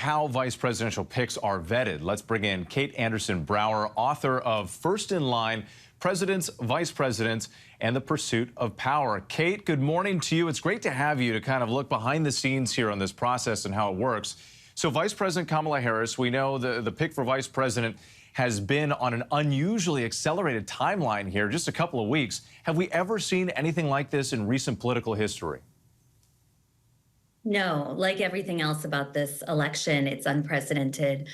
How vice presidential picks are vetted. Let's bring in Kate Andersen Brower, author of First in Line, Presidents, Vice Presidents, and the Pursuit of Power. Kate, good morning to you. It's great to have you to kind of look behind the scenes here on this process and how it works. So Vice President Kamala Harris, we know the pick for vice president has been on an unusually accelerated timeline here, just a couple of weeks. Have we ever seen anything like this in recent political history? No, like everything else about this election, it's unprecedented.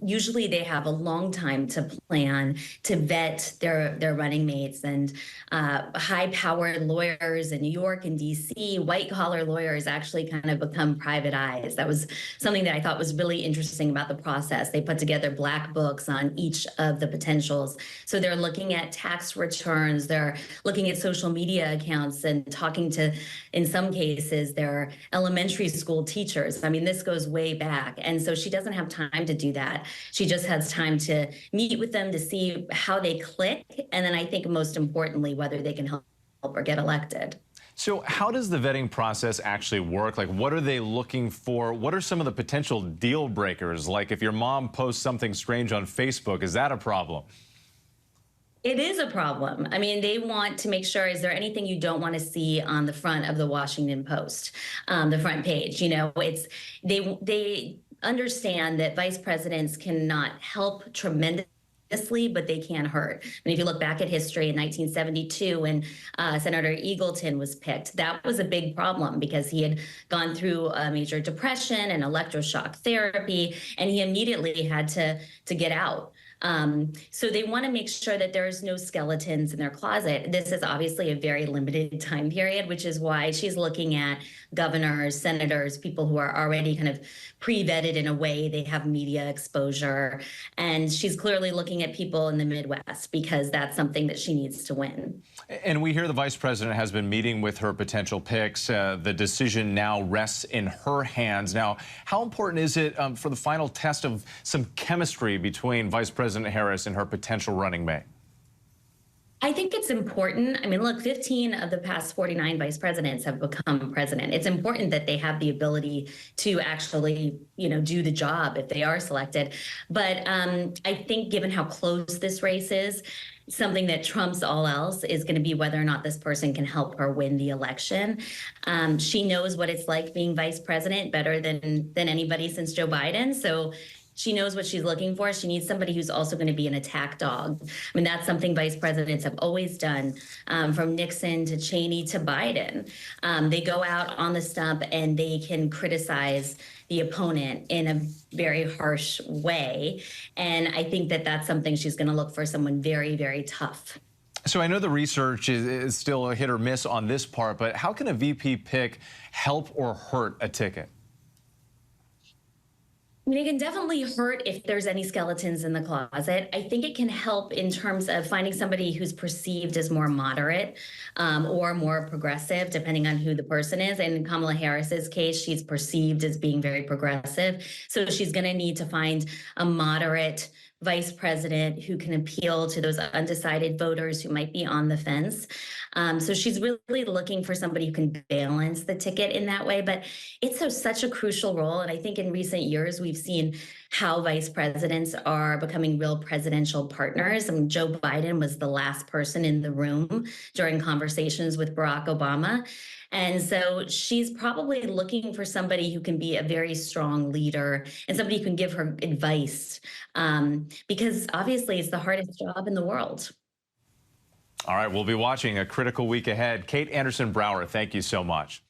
Usually they have a long time to plan, to vet their running mates, and high-powered lawyers in New York and DC, white-collar lawyers actually kind of become private eyes. That was something that I thought was really interesting about the process. They put together black books on each of the potentials. So they're looking at tax returns, they're looking at social media accounts and talking to, in some cases, their elementary school teachers. I mean, this goes way back. And so she doesn't have time to do that. She just has time to meet with them to see how they click. And then I think most importantly, whether they can help or get elected. So how does the vetting process actually work? Like, what are they looking for? What are some of the potential deal breakers? Like if your mom posts something strange on Facebook, is that a problem? It is a problem. I mean, they want to make sure, is there anything you don't want to see on the front of the Washington Post, the front page? You know, it's they understand that vice presidents cannot help tremendously, but they can hurt. And if you look back at history in 1972 when Senator Eagleton was picked, that was a big problem because he had gone through a major depression and electroshock therapy, and he immediately had to get out. So they want to make sure that there's no skeletons in their closet. This is obviously a very limited time period, which is why she's looking at governors, senators, people who are already kind of pre-vetted in a way. They have media exposure. And she's clearly looking at people in the Midwest because that's something that she needs to win. And we hear the vice president has been meeting with her potential picks. The decision now rests in her hands. Now, how important is it for the final test of some chemistry between Vice President Harris and her potential running mate? I think it's important. I mean, look, 15 of the past 49 vice presidents have become president. It's important that they have the ability to actually, do the job if they are selected. But I think given how close this race is, something that trumps all else is going to be whether or not this person can help her win the election. She knows what it's like being vice president better than anybody since Joe Biden. So she knows what she's looking for. She needs somebody who's also going to be an attack dog. I mean, that's something vice presidents have always done, from Nixon to Cheney to Biden. They go out on the stump and they can criticize the opponent in a very harsh way. And I think that that's something she's going to look for, someone very, very tough. So I know the research is still a hit or miss on this part, but how can a VP pick help or hurt a ticket? I mean, it can definitely hurt if there's any skeletons in the closet. I think it can help in terms of finding somebody who's perceived as more moderate or more progressive, depending on who the person is. And in Kamala Harris's case, she's perceived as being very progressive. So she's going to need to find a moderate vice president who can appeal to those undecided voters who might be on the fence. So she's really looking for somebody who can balance the ticket in that way. But it's such a crucial role. And I think in recent years, we've seen how vice presidents are becoming real presidential partners. I mean, Joe Biden was the last person in the room during conversations with Barack Obama. And so she's probably looking for somebody who can be a very strong leader and somebody who can give her advice, because obviously it's the hardest job in the world. All right, we'll be watching a critical week ahead. Kate Andersen Brower, thank you so much.